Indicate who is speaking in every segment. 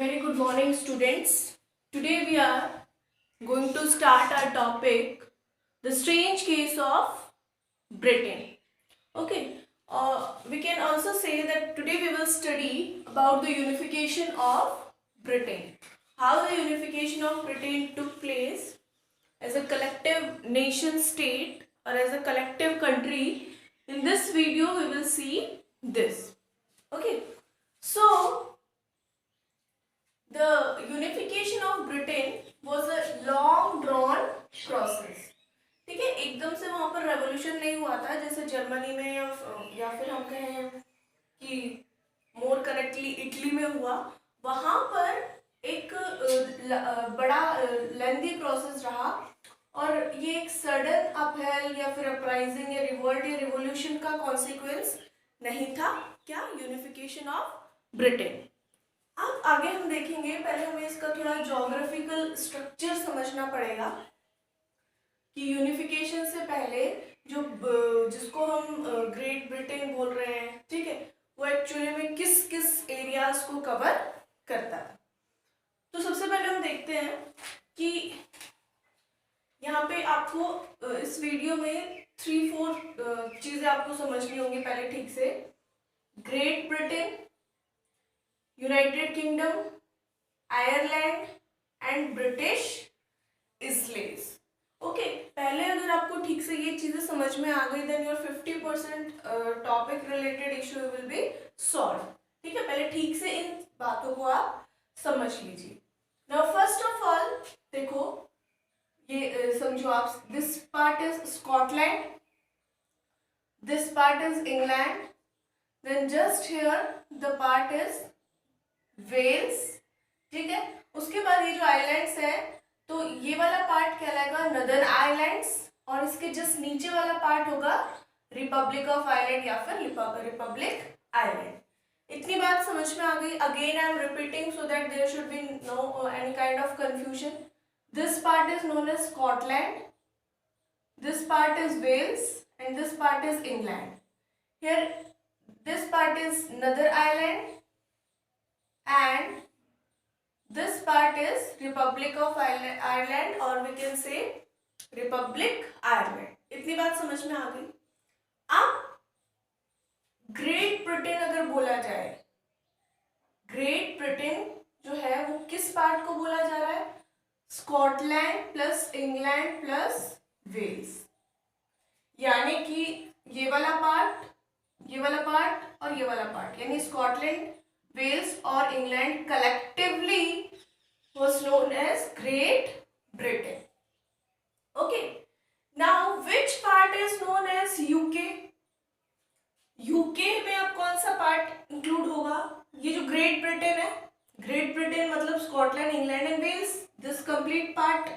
Speaker 1: Very good morning, students. Today we are going to start our topic, the strange case of Britain. Okay, we can also say that today we will study about the unification of Britain. How the unification of Britain took place as a collective nation state or as a collective country. In this video, we will see this. Okay, so the unification of Britain was a long drawn process. ठीक है, एकदम से वहां पर revolution नहीं हुआ था जैसे जर्मनी में या फिर हम कहें कि मोर करेक्टली इटली में हुआ। वहां पर एक बड़ा लेंथी प्रोसेस रहा और ये एक सडन अपहेल या फिर अपराइजिंग या रिवोल्ट या रिवोल्यूशन का कॉन्सिक्वेंस नहीं था। क्या? Unification of Britain. अब आगे हम देखेंगे, पहले हमें इसका थोड़ा ज्योग्राफिकल स्ट्रक्चर समझना पड़ेगा कि यूनिफिकेशन से पहले जो जिसको हम ग्रेट ब्रिटेन बोल रहे हैं, ठीक है, वो एक्चुअली में किस किस एरियाज को कवर करता था। तो सबसे पहले हम देखते हैं कि यहाँ पे आपको इस वीडियो में 3-4 चीजें आपको समझनी होंगी पहले ठीक से। Great Britain, United Kingdom, Ireland and British Isles. Okay, पहले अगर आपको ठीक से ये चीजें समझ में आ गई then your 50% topic related issue will be solve. ठीक है, पहले ठीक से इन बातों को आप समझ लीजिए। नाउ फर्स्ट ऑफ ऑल देखो, ये समझो आप, this part is Scotland, this part is England, then just here the part is Wales. ठीक है, उसके बाद ये जो आइलैंड्स है तो ये वाला पार्ट कहलाएगा नदर्न आइलैंड्स और इसके जस्ट नीचे वाला पार्ट होगा रिपब्लिक ऑफ आइलैंड या फिर रिपब्लिक आइलैंड। इतनी बात समझ में आ गई। Again I am repeating so that there should be no any kind of confusion. This part is known as Scotland, this part is Wales and this part is England. Here this part is northern island and this part is Republic of Ireland or we can say Republic Ireland। इतनी बात समझ में आ गई। अब great Britain अगर बोला जाए, ग्रेट ब्रिटेन जो है वो किस पार्ट को बोला जा रहा है? Scotland plus England plus Wales, यानी कि ये वाला पार्ट, ये वाला पार्ट और ये वाला पार्ट, यानी Scotland, Wales or England collectively was known as Great Britain. Okay. Now, which part is known as UK? UK में अब कौन सा पार्ट इंक्लूड होगा? ये जो ग्रेट ब्रिटेन है, ग्रेट ब्रिटेन मतलब Scotland, England and Wales, this complete part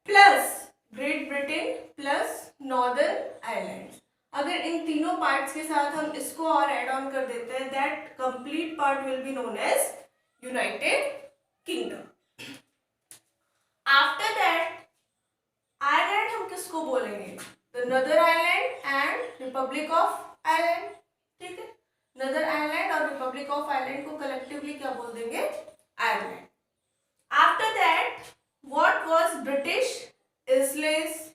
Speaker 1: plus Great Britain plus northern islands. अगर इन तीनों पार्ट्स के साथ हम इसको और ऐड ऑन कर देते हैं, that complete part will be known as United Kingdom. After that Ireland हम किसको बोलेंगे? The Northern island and Republic of Ireland. ठीक है, नदर आइलैंड और रिपब्लिक ऑफ आयरलैंड को कलेक्टिवली क्या बोल देंगे? Ireland. After that what was British Isles?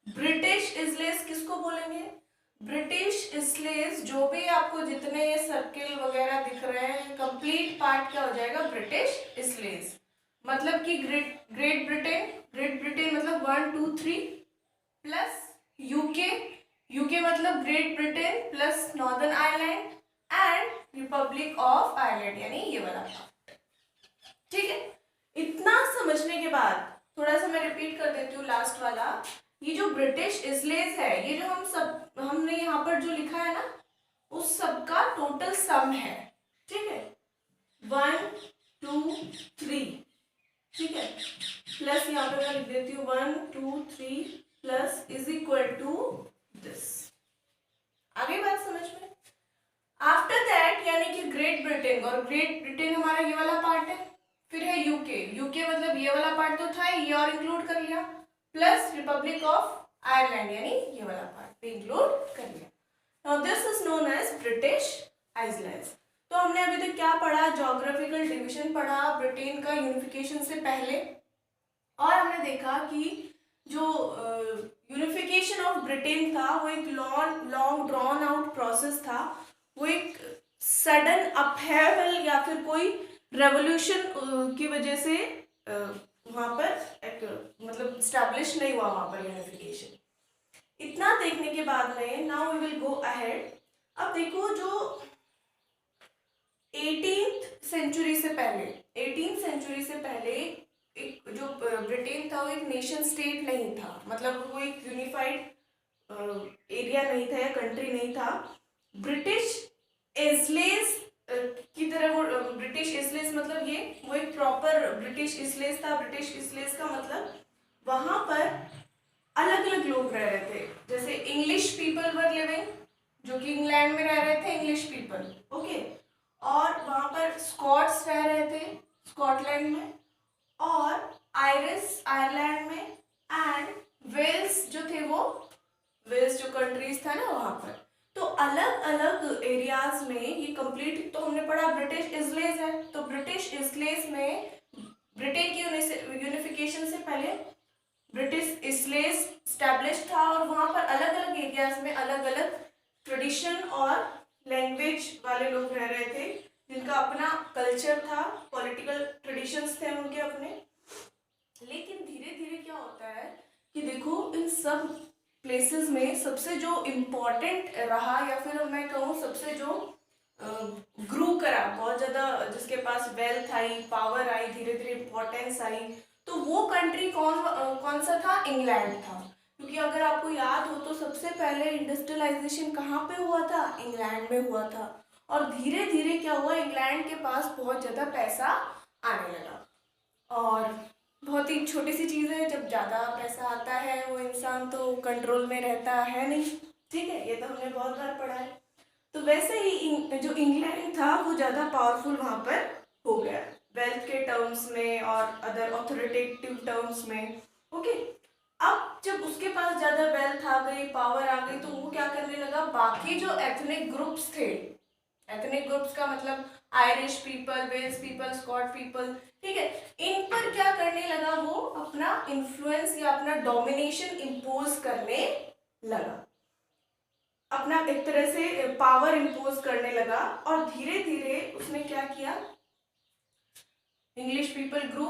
Speaker 1: British Isles किसको बोलेंगे? ब्रिटिश इस्लेस, जो भी आपको जितने ये सर्किल वगैरह दिख रहे हैं, कंप्लीट पार्ट क्या हो जाएगा? ब्रिटिश इस्लेस। मतलब कि ग्रेट ब्रिटेन मतलब 1 2 3 प्लस यूके, यूके मतलब great Britain plus northern Ireland and Republic of Ireland, यानी ये वाला पार्ट। ठीक है, इतना समझने के बाद थोड़ा सा मैं रिपीट कर देती हूँ लास्ट वाला। ये जो ब्रिटिश इस्लेस है, ये जो हमने यहाँ पर जो लिखा है ना, उस सब का टोटल सम है। ठीक है, 1 2 3, ठीक है, प्लस यहाँ पे मैं लिख देती हूँ 1 2 3 plus is equal to this. आगे बात समझ में? आफ्टर दैट यानी कि ग्रेट ब्रिटेन, और ग्रेट ब्रिटेन हमारा ये वाला पार्ट है, फिर है यूके, यूके मतलब ये वाला पार्ट तो था, ये और इंक्लूड कर लिया, प्लस रिपब्लिक ऑफ आयरलैंड यानी ये वाला पार्ट भी इंक्लूड कर लिया। Now this is known as British islands. तो हमने अभी तक क्या पढ़ा, ज्योग्राफिकल डिवीजन पढ़ा ब्रिटेन का यूनिफिकेशन से पहले, और हमने देखा कि जो यूनिफिकेशन ऑफ ब्रिटेन था वो एक लॉन्ग ड्रॉन आउट प्रोसेस था, वो एक सडन अपहेवल या फिर कोई रेवोल्यूशन की वजह से वहाँ पर एक मतलब स्टैब्लिश नहीं हुआ वहाँ पर यूनिफिकेशन। इतना देखने के बाद में now we will go ahead. अब देखो जो 18th सेंचुरी से पहले एक जो ब्रिटेन था वो एक नेशन स्टेट नहीं था, मतलब वो एक यूनिफाइड एरिया नहीं था या कंट्री नहीं था। ब्रिटिश एस्लेस की तरह वो ब्रिटिश एस्लेस मतलब ये वो एक प्रॉपर ब्रिटिश एस्लेस था। ब्रिटिश एस्लेस का मतलब वहां पर अलग अलग लोग रह रहे थे, जैसे इंग्लिश पीपल वर लिविंग, जो कि इंग्लैंड में रह रहे थे इंग्लिश पीपल, ओके, और वहां पर स्कॉट्स रह रहे थे स्कॉटलैंड में, और आयरिश आयरलैंड में, एंड वेल्स जो थे वो वेल्स जो कंट्रीज था ना वहां पर। तो अलग अलग एरियाज में ये कंप्लीट तो हमने पढ़ा ब्रिटिश इस्लेस है, तो ब्रिटिश इस्लेस में ब्रिटेन की यूनिफिकेशन से पहले ब्रिटिश इस्लेस स्टैब्लिश था, और वहां पर अलग अलग एरियाज में अलग अलग ट्रेडिशन और लैंग्वेज वाले लोग रह रहे थे, जिनका अपना कल्चर था, पॉलिटिकल ट्रेडिशंस थे उनके अपने। लेकिन धीरे धीरे क्या होता है कि देखो इन सब प्लेसेस में सबसे जो इम्पोर्टेंट रहा, या फिर मैं कहूँ सबसे जो ग्रू करा बहुत ज़्यादा, जिसके पास वेल्थ आई, पावर आई, धीरे धीरे इम्पोर्टेंस आई, तो वो कंट्री कौन सा था, इंग्लैंड था। क्योंकि अगर आपको याद हो तो सबसे पहले इंडस्ट्रियलाइजेशन कहाँ पे हुआ था, इंग्लैंड में हुआ था, और धीरे धीरे क्या हुआ, इंग्लैंड के पास बहुत ज़्यादा पैसा आने लगा। और बहुत ही छोटी सी चीज़ है, जब ज़्यादा पैसा आता है वो इंसान तो कंट्रोल में रहता है नहीं, ठीक है, ये तो हमने बहुत बार पढ़ा है। तो वैसे ही जो इंग्लैंड था वो ज़्यादा पावरफुल वहाँ पर हो गया, वेल्थ के टर्म्स में और अदर ऑथोरिटेटिव टर्म्स में, ओके। अब जब उसके पास ज़्यादा वेल्थ आ गई, पावर आ गई, तो वो क्या करने लगा, बाकी जो एथनिक ग्रुप्स थे, एथनिक ग्रुप्स का मतलब Irish people, Wales people, Scot people, ठीक है, इन पर क्या करने लगा, वो अपना इन्फ्लुएंस या अपना डोमिनेशन इम्पोज करने लगा, अपना एक तरह से पावर इम्पोज करने लगा। और धीरे धीरे उसने क्या किया, इंग्लिश पीपल ग्रू,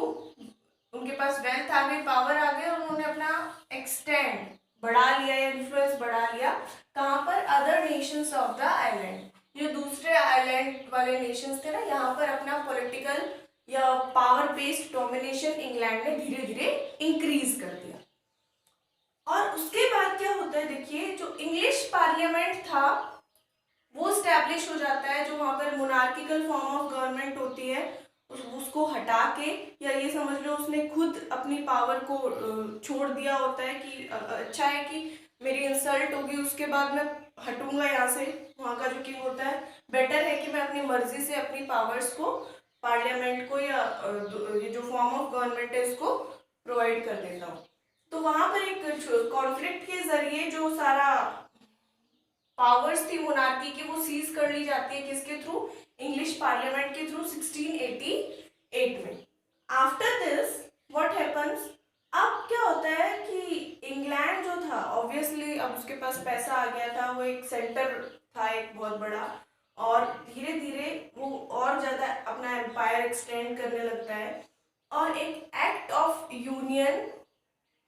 Speaker 1: उनके पास वेल्थ आ गई, पावर आ गई, और उन्होंने अपना एक्सटेंड बढ़ा लिया या इन्फ्लुएंस बढ़ा लिया, कहाँ पर, other Nations of the island, जो दूसरे आइलैंड वाले नेशंस थे ना, यहाँ पर अपना पॉलिटिकल या पावर बेस्ड डोमिनेशन इंग्लैंड ने धीरे धीरे इंक्रीज कर दिया। और उसके बाद क्या होता है, देखिए जो इंग्लिश पार्लियामेंट था वो स्टैब्लिश हो जाता है, जो वहाँ पर मोनार्किकल फॉर्म ऑफ गवर्नमेंट होती है उसको हटा के, या ये समझ लो उसने खुद अपनी पावर को छोड़ दिया होता है कि अच्छा है कि मेरी इंसल्ट होगी, उसके बाद मैं हटूंगा यहाँ से, वहाँ का जो किंग होता है, बेटर है कि मैं अपनी मर्जी से अपनी पावर्स को पार्लियामेंट को या ये जो फॉर्म ऑफ गवर्नमेंट है उसको प्रोवाइड कर देता हूँ। तो वहाँ पर एक कॉन्फ्लिक्ट के जरिए जो सारा पावर्स थी मोनार्की की वो सीज कर ली जाती है, किसके थ्रू, इंग्लिश पार्लियामेंट के थ्रू 1688 में। आफ्टर दिस व्हाट हैपन्स, अब क्या होता है कि इंग्लैंड जो था ऑब्वियसली अब उसके पास पैसा आ गया था, वो एक सेंटर था एक बहुत बड़ा, और धीरे धीरे वो और ज़्यादा अपना एम्पायर एक्सटेंड करने लगता है, और एक एक्ट ऑफ यूनियन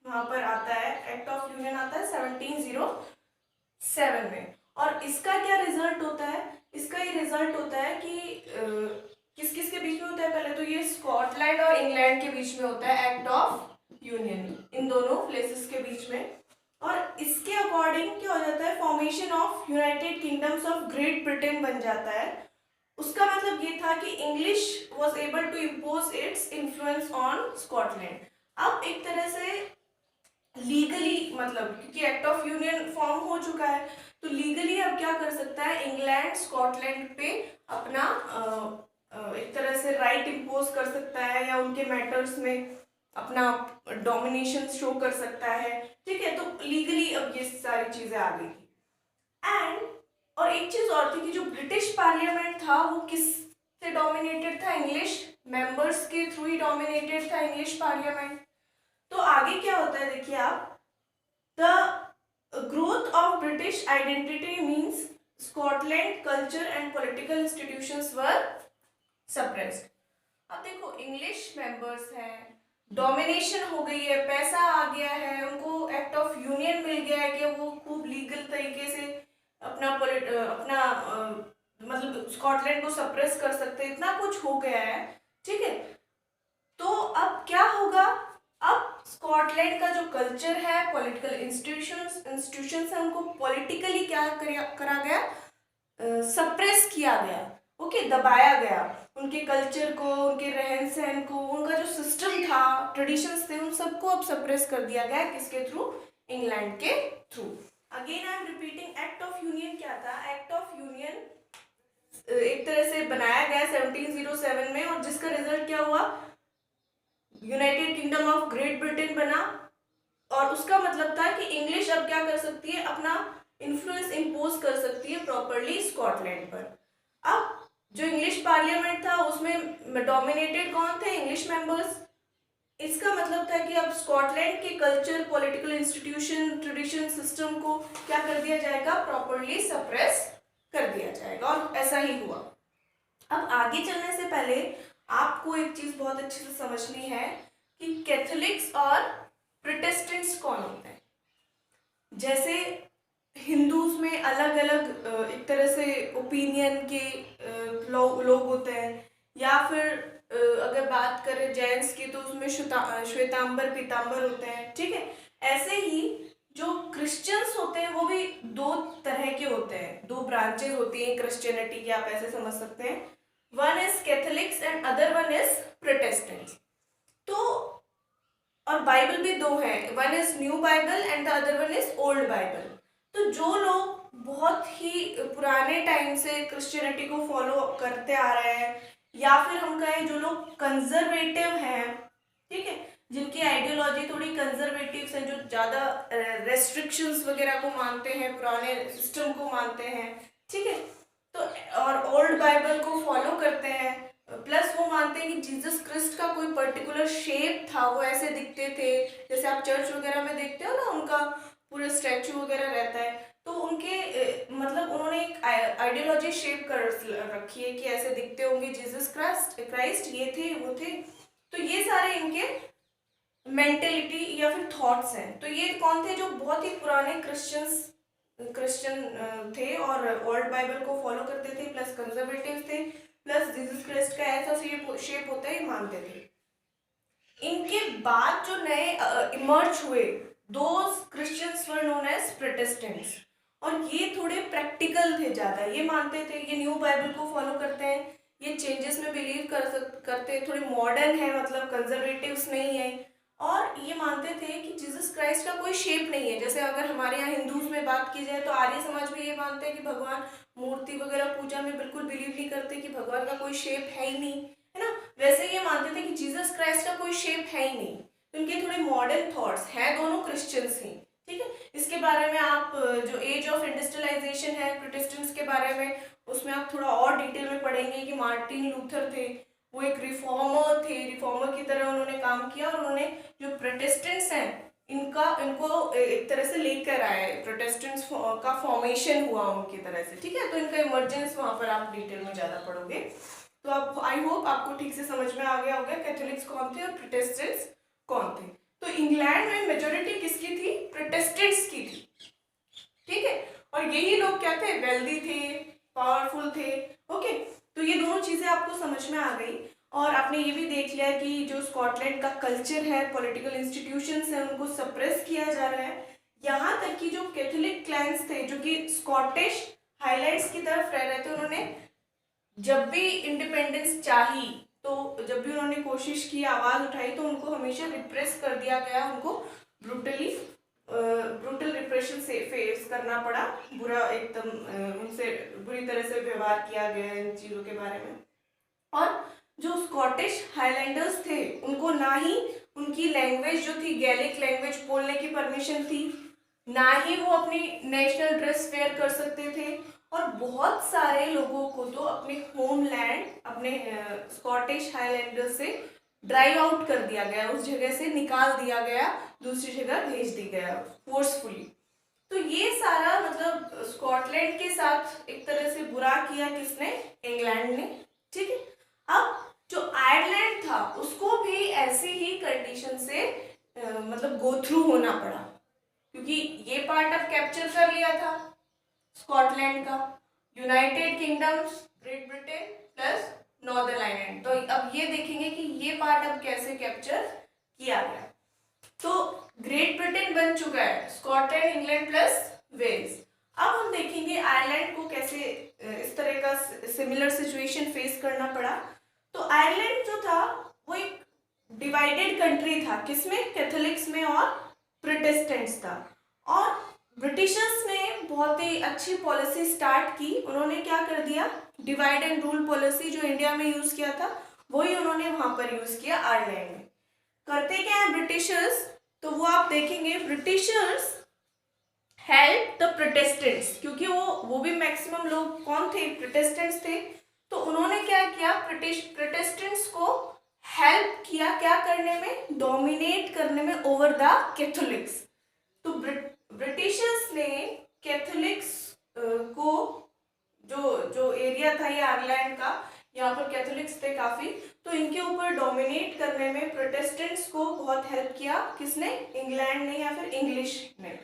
Speaker 1: वहाँ पर आता है, एक्ट ऑफ यूनियन आता है 1707 में। और इसका क्या रिजल्ट होता है, इसका ये रिजल्ट होता है कि किस किस के बीच में होता है, पहले तो ये स्कॉटलैंड और इंग्लैंड के बीच में होता है एक्ट ऑफ यूनियन, इन दोनों प्लेसेस के बीच में। और इसके अकॉर्डिंग क्या हो जाता है, formation of United Kingdoms of Great Britain बन जाता है। उसका मतलब ये था कि English was able to impose its influence on Scotland. अब एक तरह से लीगली, मतलब क्योंकि एक्ट ऑफ यूनियन फॉर्म हो चुका है, तो लीगली अब क्या कर सकता है, इंग्लैंड स्कॉटलैंड पे अपना एक तरह से राइट इम्पोज कर सकता है, या उनके मैटर्स में अपना डोमिनेशन शो कर सकता है, ठीक है। तो लीगली अब ये सारी चीजें आ गई थी। एंड और एक चीज और थी कि जो ब्रिटिश पार्लियामेंट था था वो किस से डोमिनेटेड था? इंग्लिश मेंबर्स के थ्रू ही डोमिनेटेड था इंग्लिश पार्लियामेंट। तो आगे क्या होता है देखिए आप, the growth of British identity means Scotland culture and political institutions were suppressed. अब देखो इंग्लिश मेंबर्स हैं, डोमिनेशन हो गई है, पैसा आ गया है, उनको एक्ट ऑफ यूनियन मिल गया है कि वो खूब लीगल तरीके से अपना मतलब स्कॉटलैंड को सप्रेस कर सकते हैं, इतना कुछ हो गया है, ठीक है। तो अब क्या होगा, अब स्कॉटलैंड का जो कल्चर है, पॉलिटिकल इंस्टीट्यूशंस है, उनको पॉलिटिकली क्या करा गया, सप्रेस किया गया, ओके, दबाया गया। उनके कल्चर को, उनके रहन सहन को, उनका जो सिस्टम था, ट्रेडिशंस थे, उन सबको अब सप्रेस कर दिया गया। किसके थ्रू? इंग्लैंड के through. Again I am repeating, act of union क्या था? एक्ट ऑफ यूनियन एक तरह से बनाया गया 1707 में, और जिसका रिजल्ट क्या हुआ, United kingdom of Great Britain बना। और उसका मतलब था कि इंग्लिश अब क्या कर सकती है, अपना इन्फ्लुएंस इम्पोज कर सकती है प्रॉपरली स्कॉटलैंड पर। अब जो इंग्लिश पार्लियामेंट था उसमें डोमिनेटेड कौन थे? English members. इसका मतलब था कि अब स्कॉटलैंड के culture, political institution, tradition, system को क्या कर दिया जाएगा, प्रॉपरली सप्रेस कर दिया जाएगा, और ऐसा ही हुआ। अब आगे चलने से पहले आपको एक चीज बहुत अच्छे से समझनी है कि कैथोलिक्स और प्रोटेस्टेंट्स कौन होते हैं। जैसे हिंदूज में अलग अलग एक तरह से ओपिनियन के लोग होते हैं, या फिर अगर बात करें जैन्स की तो उसमें श्वेतांबर पीतांबर होते हैं, ठीक है। ऐसे ही जो क्रिश्चियंस होते हैं वो भी दो तरह के होते हैं, दो ब्रांचेस होती हैं क्रिश्चियनिटी की, आप ऐसे समझ सकते हैं। One is Catholics and other one is Protestants. तो और बाइबल भी दो है, one is new Bible and the other one is old Bible. तो जो लोग बहुत ही पुराने टाइम से क्रिश्चियनिटी को फॉलो करते आ रहे हैं, या फिर हम कहें जो लोग कंजर्वेटिव हैं, ठीक है, जिनकी आइडियोलॉजी थोड़ी कंजर्वेटिव है, जो ज़्यादा रेस्ट्रिक्शंस वगैरह को मानते हैं, पुराने सिस्टम को मानते हैं, ठीक है, तो और ओल्ड बाइबल को फॉलो करते हैं, प्लस वो मानते हैं कि जीसस क्रिस्ट का कोई पर्टिकुलर शेप था, वो ऐसे दिखते थे, जैसे आप चर्च वगैरह में देखते हो ना, उनका पूरा स्टैचू वगैरह रहता है, तो उनके मतलब उन्होंने एक आइडियोलॉजी शेप कर रखी है कि ऐसे दिखते होंगे जीसस क्राइस्ट, ये थे वो थे। तो ये सारे इनके मेंटेलिटी या फिर थॉट्स हैं। तो ये कौन थे? जो बहुत ही पुराने क्रिश्चियन थे और ओल्ड बाइबल को फॉलो करते थे, प्लस कंजर्वेटिव थे, प्लस जीसस क्राइस्ट का ऐसा शेप होता है मानते थे। इनके बाद जो नए इमर्ज हुए, those Christians were known as Protestants, और ये थोड़े प्रैक्टिकल थे ज़्यादा, ये मानते थे, ये न्यू बाइबल को फॉलो करते हैं, ये चेंजेस में बिलीव करते हैं, थोड़े मॉडर्न है, मतलब कंजर्वेटिव्स नहीं है, और ये मानते थे कि जीसस क्राइस्ट का कोई शेप नहीं है। जैसे अगर हमारे यहाँ हिंदूज में बात की जाए तो आर्य समाज में ये मानते हैं कि भगवान मूर्ति वगैरह पूजा में बिल्कुल बिलीव नहीं करते, कि भगवान का कोई शेप है ही नहीं, है ना। वैसे ये मानते थे कि जीसस क्राइस्ट का कोई शेप है ही नहीं। तो इनके थोड़े मॉडर्न थॉट्स हैं, दोनों क्रिश्चियंस ही, ठीक है। इसके बारे में आप जो एज ऑफ इंडस्ट्रियलाइजेशन है प्रोटेस्टेंट्स के बारे में, उसमें आप थोड़ा और डिटेल में पढ़ेंगे कि मार्टिन लूथर थे, वो एक रिफॉर्मर थे, रिफॉर्मर की तरह उन्होंने काम किया, और उन्होंने जो प्रोटेस्टेंट्स हैं इनको एक तरह से लेकर आए, प्रोटेस्टेंट्स का फॉर्मेशन हुआ उनकी तरह से, ठीक है। तो इनका इमरजेंस वहाँ पर आप डिटेल में ज़्यादा पढ़ोगे, तो आप आई होप आपको ठीक से समझ में आ गया होगा कैथोलिक्स कौन थे और प्रोटेस्टेंट्स कौन थे। तो इंग्लैंड में मेजोरिटी किसकी थी? प्रोटेस्टेंट्स की थी, ठीक है। और यही लोग क्या थे? वेल्दी थे, पावरफुल थे, ओके। तो ये दोनों चीज़ें आपको समझ में आ गई, और आपने ये भी देख लिया कि जो स्कॉटलैंड का कल्चर है, पॉलिटिकल इंस्टीट्यूशंस हैं, उनको सप्रेस किया जा रहा है। यहाँ तक कि जो कैथोलिक क्लैंस थे, जो कि स्कॉटिश हाईलैंड्स की तरफ रह रहे थे, उन्होंने जब भी इंडिपेंडेंस चाही, तो जब भी उन्होंने कोशिश की, आवाज़ उठाई, तो उनको हमेशा रिप्रेस कर दिया गया, उनको ब्रूटल रिप्रेशन से फेस करना पड़ा, बुरा एकदम उनसे बुरी तरह से व्यवहार किया गया इन चीज़ों के बारे में। और जो स्कॉटिश हाईलैंडर्स थे, उनको ना ही उनकी लैंग्वेज जो थी गैलिक लैंग्वेज बोलने की परमिशन थी, ना ही वो अपनी नेशनल ड्रेस वेयर कर सकते थे, और बहुत सारे लोगों को तो अपने होमलैंड, अपने स्कॉटिश हाईलैंडर से ड्राइव आउट कर दिया गया, उस जगह से निकाल दिया गया, दूसरी जगह भेज दी गया फोर्सफुली। तो ये सारा मतलब स्कॉटलैंड के साथ एक तरह से बुरा किया किसने? इंग्लैंड ने। ठीक है, अब जो आयरलैंड था उसको भी ऐसी ही कंडीशन से मतलब गो थ्रू होना पड़ा, क्योंकि ये पार्ट अब कैप्चर कर लिया था स्कॉटलैंड का, United kingdoms, great Britain plus northern Ireland. तो अब ये देखेंगे कि ये पार्ट अब कैसे कैप्चर किया गया। तो ग्रेट ब्रिटेन बन चुका है, स्कॉटलैंड, इंग्लैंड प्लस वेल्स। अब हम देखेंगे आयरलैंड को कैसे इस तरह का सिमिलर सिचुएशन फेस करना पड़ा। तो आयरलैंड जो था वो एक डिवाइडेड कंट्री था, किसमें? कैथोलिक्स में और प्रोटेस्टेंट्स था। और ब्रिटिशर्स ने बहुत ही अच्छी पॉलिसी स्टार्ट की, उन्होंने क्या कर दिया? डिवाइड एंड रूल पॉलिसी जो इंडिया में यूज किया था वही उन्होंने वहां पर यूज किया आयरलैंड में। करते क्या है ब्रिटिशर्स? तो वो आप देखेंगे ब्रिटिशर्स हेल्प द प्रोटेस्टेंट्स, क्योंकि वो भी मैक्सिमम लोग कौन थे? प्रोटेस्टेंट्स थे। तो उन्होंने क्या किया? प्रोटेस्टेंट्स को हेल्प किया क्या करने में? डोमिनेट करने में ओवर द कैथोलिक्स। तो ब्रिटिशर्स ने कैथोलिक्स को, जो जो एरिया था ये आयरलैंड का, यहाँ पर कैथोलिक्स थे काफी, तो इनके ऊपर डोमिनेट करने में प्रोटेस्टेंट्स को बहुत हेल्प किया किसने? इंग्लैंड ने या फिर इंग्लिश ने।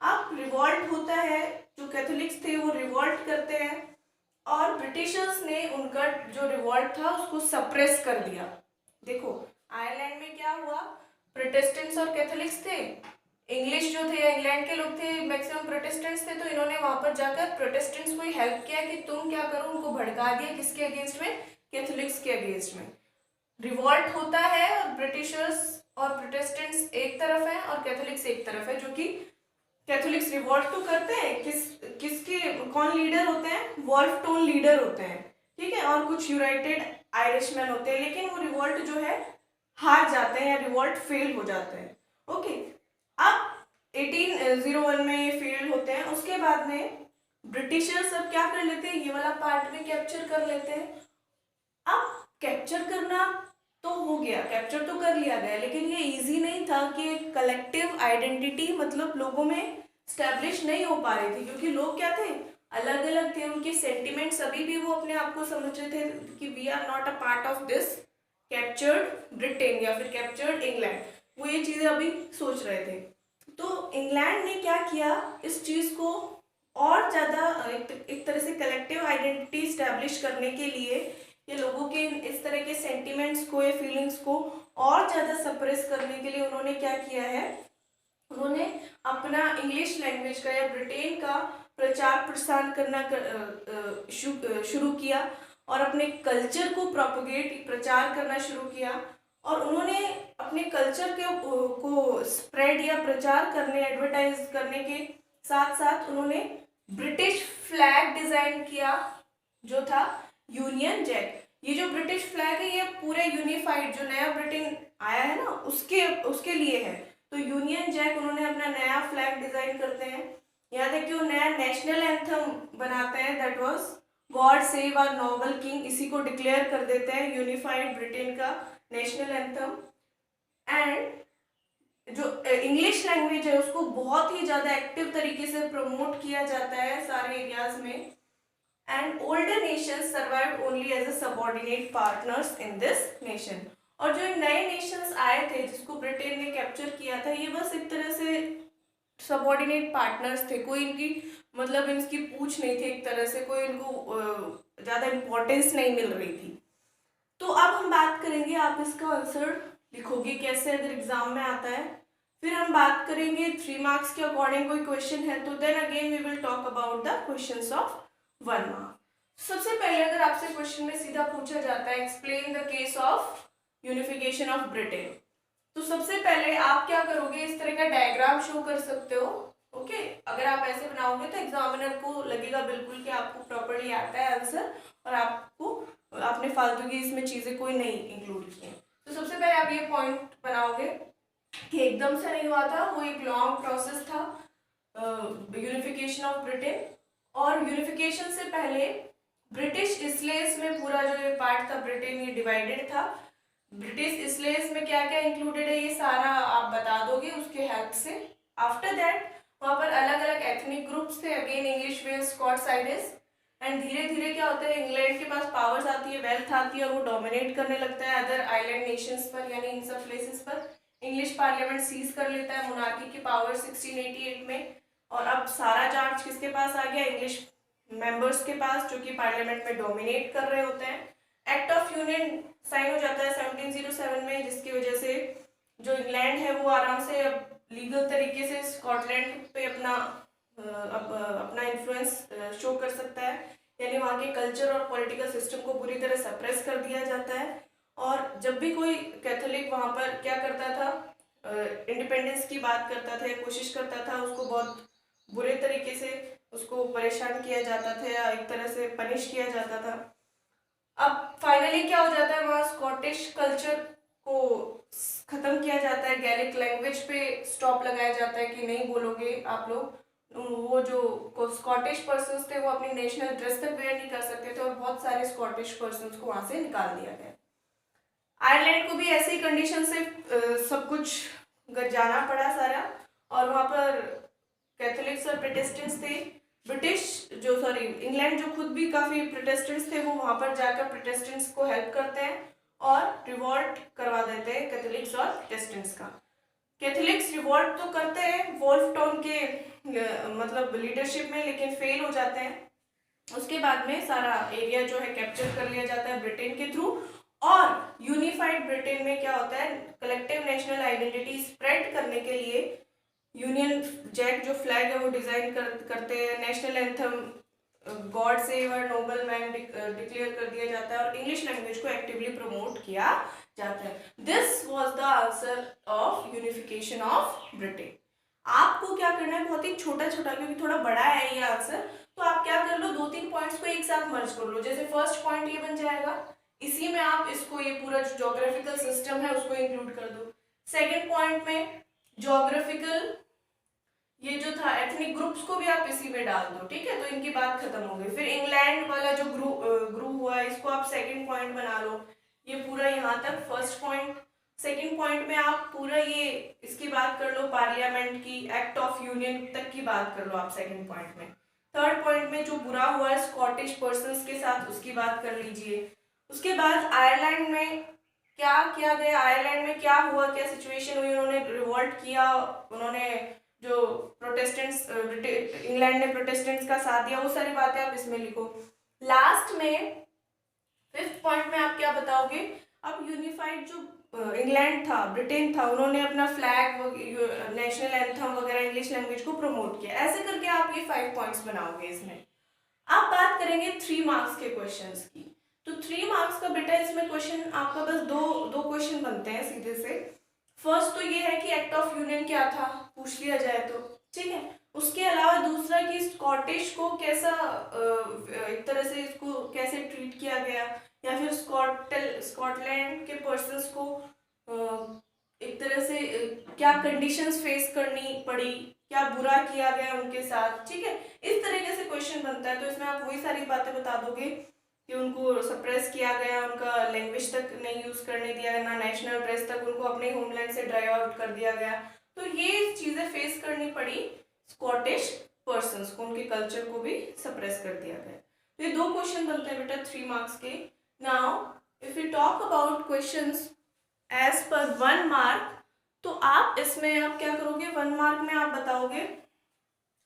Speaker 1: अब रिवॉल्ट होता है, जो कैथोलिक्स थे वो रिवॉल्ट करते हैं और ब्रिटिशर्स ने उनका जो रिवॉल्ट था उसको सप्रेस कर दिया। देखो आयरलैंड में क्या हुआ? प्रोटेस्टेंट्स और कैथोलिक्स थे, इंग्लिश जो थे इंग्लैंड के लोग थे मैक्सिमम प्रोटेस्टेंट्स थे, तो इन्होंने वहां पर जाकर प्रोटेस्टेंट्स को हेल्प किया कि तुम क्या करो, उनको भड़का दिया किसके अगेंस्ट में? कैथोलिक्स के अगेंस्ट में। रिवॉल्ट होता है और ब्रिटिशर्स और प्रोटेस्टेंट्स एक तरफ है और कैथोलिक्स एक तरफ है, जो कि कैथोलिक्स रिवॉल्ट तो करते हैं, किसके कौन लीडर होते हैं? वॉल्फ टोन लीडर होते हैं, ठीक है, और कुछ यूनाइटेड आयरिशमैन होते हैं, लेकिन वो रिवॉल्ट जो है हार जाते हैं या रिवॉल्ट फेल हो जाते हैं। ओके, अब 1801 में ये फेल होते हैं, उसके बाद में ब्रिटिशर्स अब क्या कर लेते हैं? ये वाला पार्ट भी कैप्चर कर लेते हैं। अब कैप्चर करना तो हो गया, कैप्चर तो कर लिया गया, लेकिन ये इजी नहीं था कि कलेक्टिव आइडेंटिटी मतलब लोगों में स्टैब्लिश नहीं हो पा रही थी, क्योंकि लोग क्या थे? अलग अलग थे, उनके सेंटिमेंट्स अभी भी वो अपने आप को समझ रहे थे कि we are not a part of this captured Britain या फिर कैप्चर्ड इंग्लैंड, वो ये चीजें अभी सोच रहे थे। तो इंग्लैंड ने क्या किया? इस चीज को और ज्यादा एक तरह से कलेक्टिव आइडेंटिटी स्टैब्लिश करने के लिए, ये लोगों के इस तरह के सेंटिमेंट्स को या फीलिंग्स को और ज़्यादा सप्रेस करने के लिए उन्होंने क्या किया है? उन्होंने अपना इंग्लिश लैंग्वेज का या ब्रिटेन का प्रचार प्रसार करना शुरू किया और अपने कल्चर को प्रोपोगेट प्रचार करना शुरू किया। और उन्होंने अपने कल्चर के को स्प्रेड या प्रचार करने, एडवर्टाइज करने के साथ साथ उन्होंने ब्रिटिश फ्लैग डिजाइन किया, जो था यूनियन जैक। ये जो ब्रिटिश फ्लैग है ये पूरे यूनिफाइड, जो नया ब्रिटेन आया है ना, उसके लिए है। तो यूनियन जैक उन्होंने अपना नया फ्लैग डिजाइन करते हैं। यहाँ तक कि वो नया नेशनल एंथम बनाते हैं, that was God save our noble king, इसी को डिक्लेयर कर देते हैं यूनिफाइड ब्रिटेन का नेशनल एंथम। एंड जो इंग्लिश लैंग्वेज है उसको बहुत ही ज़्यादा एक्टिव तरीके से प्रमोट किया जाता है सारे एरियाज में। And older nations survived only as a subordinate partners in this nation। और जो नए नेशंस आए थे जिसको ब्रिटेन ने कैप्चर किया था, ये बस एक तरह से सबॉर्डिनेट पार्टनर्स थे, कोई इनकी मतलब इनकी पूछ नहीं थी, एक तरह से कोई इनको ज़्यादा इम्पोर्टेंस नहीं मिल रही थी। तो अब हम बात करेंगे, आप इसका आंसर लिखोगे कैसे अगर एग्जाम में आता है। फिर हम बात करेंगे 3 मार्क्स के अकॉर्डिंग कोई क्वेश्चन है तो then again we will talk about the questions of 1 mark. सबसे पहले अगर आपसे क्वेश्चन में सीधा पूछा जाता है explain the case of unification of Britain, तो सबसे पहले आप क्या करोगे? इस तरह का डायग्राम शो कर सकते हो। ओके, अगर आप ऐसे बनाओगे तो एग्जामिनर को लगेगा बिल्कुल कि आपको प्रॉपर्ली आता है आंसर और आपने फालतू की इसमें चीजें कोई नहीं इंक्लूड की हैं। तो सबसे पहले आप ये पॉइंट बनाओगे कि एकदम से नहीं हुआ था, वो एक लॉन्ग प्रोसेस था यूनिफिकेशन ऑफ ब्रिटेन। और यूनिफिकेशन से पहले ब्रिटिश इसलेस में पूरा जो ये पार्ट था ब्रिटेन ये डिवाइडेड था। ब्रिटिश इसलेस में क्या क्या इंक्लूडेड है ये सारा आप बता दोगे उसके हेल्प से। आफ्टर दैट वहाँ पर अलग अलग एथनिक ग्रुप्स थे, again English, Wales, Scots, Irish. And धीरे धीरे क्या होता है, इंग्लैंड के पास पावर्स आती है, वेल्थ आती है और वो डोमिनेट करने लगता है अदर आइलैंड नेशंस पर, यानी इन सब प्लेसेस पर। इंग्लिश पार्लियामेंट सीज कर लेता है मोनार्की की पावर 1688 में। और अब सारा चार्ज किसके पास आ गया, इंग्लिश मेंबर्स के पास, जो कि पार्लियामेंट में डोमिनेट कर रहे होते हैं। एक्ट ऑफ यूनियन साइन हो जाता है 1707 में, जिसकी वजह से जो इंग्लैंड है वो आराम से अब लीगल तरीके से स्कॉटलैंड पे अपना इन्फ्लुएंस शो कर सकता है, यानी वहाँ के कल्चर और पॉलिटिकल सिस्टम को पूरी तरह सप्रेस कर दिया जाता है। और जब भी कोई कैथोलिक वहाँ पर क्या करता था, इंडिपेंडेंस की बात करता था या कोशिश करता था, उसको बहुत बुरे तरीके से उसको परेशान किया जाता था या एक तरह से पनिश किया जाता था। अब फाइनली क्या हो जाता है, वहाँ स्कॉटिश कल्चर को खत्म किया जाता है, गैलिक लैंग्वेज पे स्टॉप लगाया जाता है कि नहीं बोलोगे आप लोग। वो जो स्कॉटिश पर्सन्स थे वो अपनी नेशनल ड्रेस तक वेयर नहीं कर सकते थे और बहुत सारे स्कॉटिश पर्सन्स को वहाँ से निकाल दिया गया। आयरलैंड को भी ऐसे ही कंडीशन से सब कुछ जाना पड़ा सारा, और वहाँ पर कैथोलिक्स और प्रोटेस्टेंट्स थे। इंग्लैंड जो खुद भी काफ़ी प्रोटेस्टेंट्स थे वो वहाँ पर जाकर प्रोटेस्टेंट्स को हेल्प करते हैं और रिवॉल्ट करवा देते हैं कैथोलिक्स और प्रोटेस्टेंट्स का। कैथोलिक्स रिवॉल्ट तो करते हैं वोल्फ टाउन के मतलब लीडरशिप में, लेकिन फेल हो जाते हैं। उसके बाद में सारा एरिया जो है कैप्चर कर लिया जाता है ब्रिटेन के थ्रू। और यूनिफाइड ब्रिटेन में क्या होता है, कलेक्टिव नेशनल आइडेंटिटी स्प्रेड करने के लिए यूनियन जैक जो फ्लैग है वो डिजाइन करते हैं, national anthem God save our noble man declare कर दिया जाता है और इंग्लिश लैंग्वेज को एक्टिवली प्रमोट किया जाता है। This was the answer of unification of Britain. आपको क्या करना है, बहुत ही छोटा छोटा, क्योंकि थोड़ा बड़ा है ये आंसर, तो आप क्या कर लो, 2-3 पॉइंट्स को एक साथ मर्ज कर लो। जैसे फर्स्ट पॉइंट ये बन जाएगा, इसी में आप इसको ये पूरा जो ज्योग्राफिकल सिस्टम है उसको इंक्लूड कर दो। सेकेंड पॉइंट में ज्योग्राफिकल ये जो था एथनिक ग्रुप्स को भी आप इसी में डाल दो, ठीक है, तो इनकी बात खत्म हो गई। फिर इंग्लैंड वाला जो ग्रू हुआ इसको आप सेकंड पॉइंट बना लो, ये पूरा यहाँ तक फर्स्ट पॉइंट। सेकंड पॉइंट में आप पूरा ये इसकी बात कर लो, पार्लियामेंट की, एक्ट ऑफ यूनियन तक की बात कर लो आप सेकंड पॉइंट में। थर्ड पॉइंट में जो बुरा हुआ है स्कॉटिश पर्सन्स के साथ उसकी बात कर लीजिए। उसके बाद आयरलैंड में क्या किया गया, आयरलैंड में क्या हुआ, क्या सिचुएशन हुई, उन्होंने रिवॉल्ट किया, उन्होंने जो प्रोटेस्टेंट्स इंग्लैंड ने प्रोटेस्टेंट्स का साथ दिया, वो सारी बातें आप इसमें लिखो। लास्ट में फिफ्थ पॉइंट में आप क्या बताओगे, अब यूनिफाइड जो इंग्लैंड था, ब्रिटेन था, उन्होंने अपना फ्लैग, नेशनल एंथम वगैरह इंग्लिश लैंग्वेज को प्रमोट किया। ऐसे करके आप ये 5 पॉइंट्स बनाओगे इसमें। आप बात करेंगे 3 मार्क्स के क्वेश्चंस की, तो 3 मार्क्स का बेटा इसमें क्वेश्चन आपका बस दो क्वेश्चन बनते हैं सीधे से। फर्स्ट तो ये है कि एक्ट ऑफ यूनियन क्या था, पूछ लिया जाए तो, ठीक है। उसके अलावा दूसरा कि स्कॉटिश को कैसा एक तरह से इसको कैसे ट्रीट किया गया, या फिर स्कॉटलैंड के पर्सन्स को एक तरह से क्या कंडीशंस फेस करनी पड़ी, क्या बुरा किया गया उनके साथ, ठीक है। इस तरीके से क्वेश्चन बनता है, तो इसमें आप वही सारी बातें बता दोगे कि उनको सप्रेस किया गया, उनका लैंग्वेज तक नहीं यूज करने दिया गया, ना नेशनल ड्रेस तक, उनको अपने होमलैंड से ड्राइव आउट कर दिया गया। तो ये चीजें फेस करनी पड़ी स्कॉटिश पर्सन्स को, उनके कल्चर को भी सप्रेस कर दिया गया। तो ये 2 क्वेश्चन बनते हैं बेटा 3 मार्क्स के। Now if you talk about questions as पर 1 मार्क, तो आप इसमें आप क्या करोगे, 1 मार्क में आप बताओगे,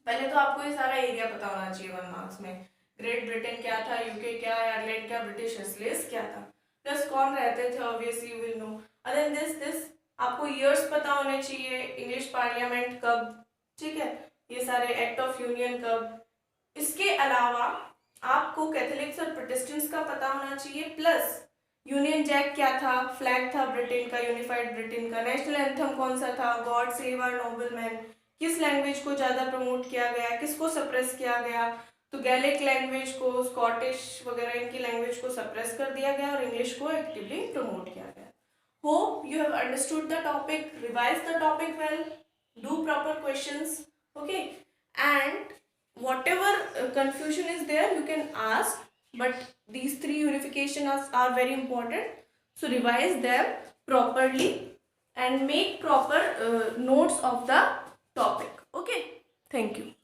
Speaker 1: पहले तो आपको ये सारा एरिया पता होना चाहिए 1 मार्क्स में। ग्रेट ब्रिटेन क्या था, यूके क्या, आयरलैंड क्या, ब्रिटिश इसलेस क्या था, प्लस कौन रहते थे, obviously you will know. Other this आपको ईयर्स पता होने चाहिए, इंग्लिश पार्लियामेंट कब, ठीक है, ये सारे एक्ट ऑफ यूनियन कब। इसके अलावा आपको कैथोलिक्स और प्रोटेस्टेंट्स का पता होना चाहिए, प्लस यूनियन जैक क्या था, फ्लैग था ब्रिटेन का, यूनिफाइड ब्रिटेन का, नेशनल एंथम कौन सा था, God save our noble man, किस लैंग्वेज को ज़्यादा प्रमोट किया गया, किसको सप्रेस किया गया, तो गैलिक लैंग्वेज को, स्कॉटिश वगैरह इनकी लैंग्वेज को सप्रेस कर दिया गया और इंग्लिश को एक्टिवली प्रमोट किया गया। Hope you have understood the topic, revise the topic well, do proper questions, okay, and whatever confusion is there, you can ask, but these three unifications are very important. So revise them properly and make proper notes of the topic. Okay, thank you.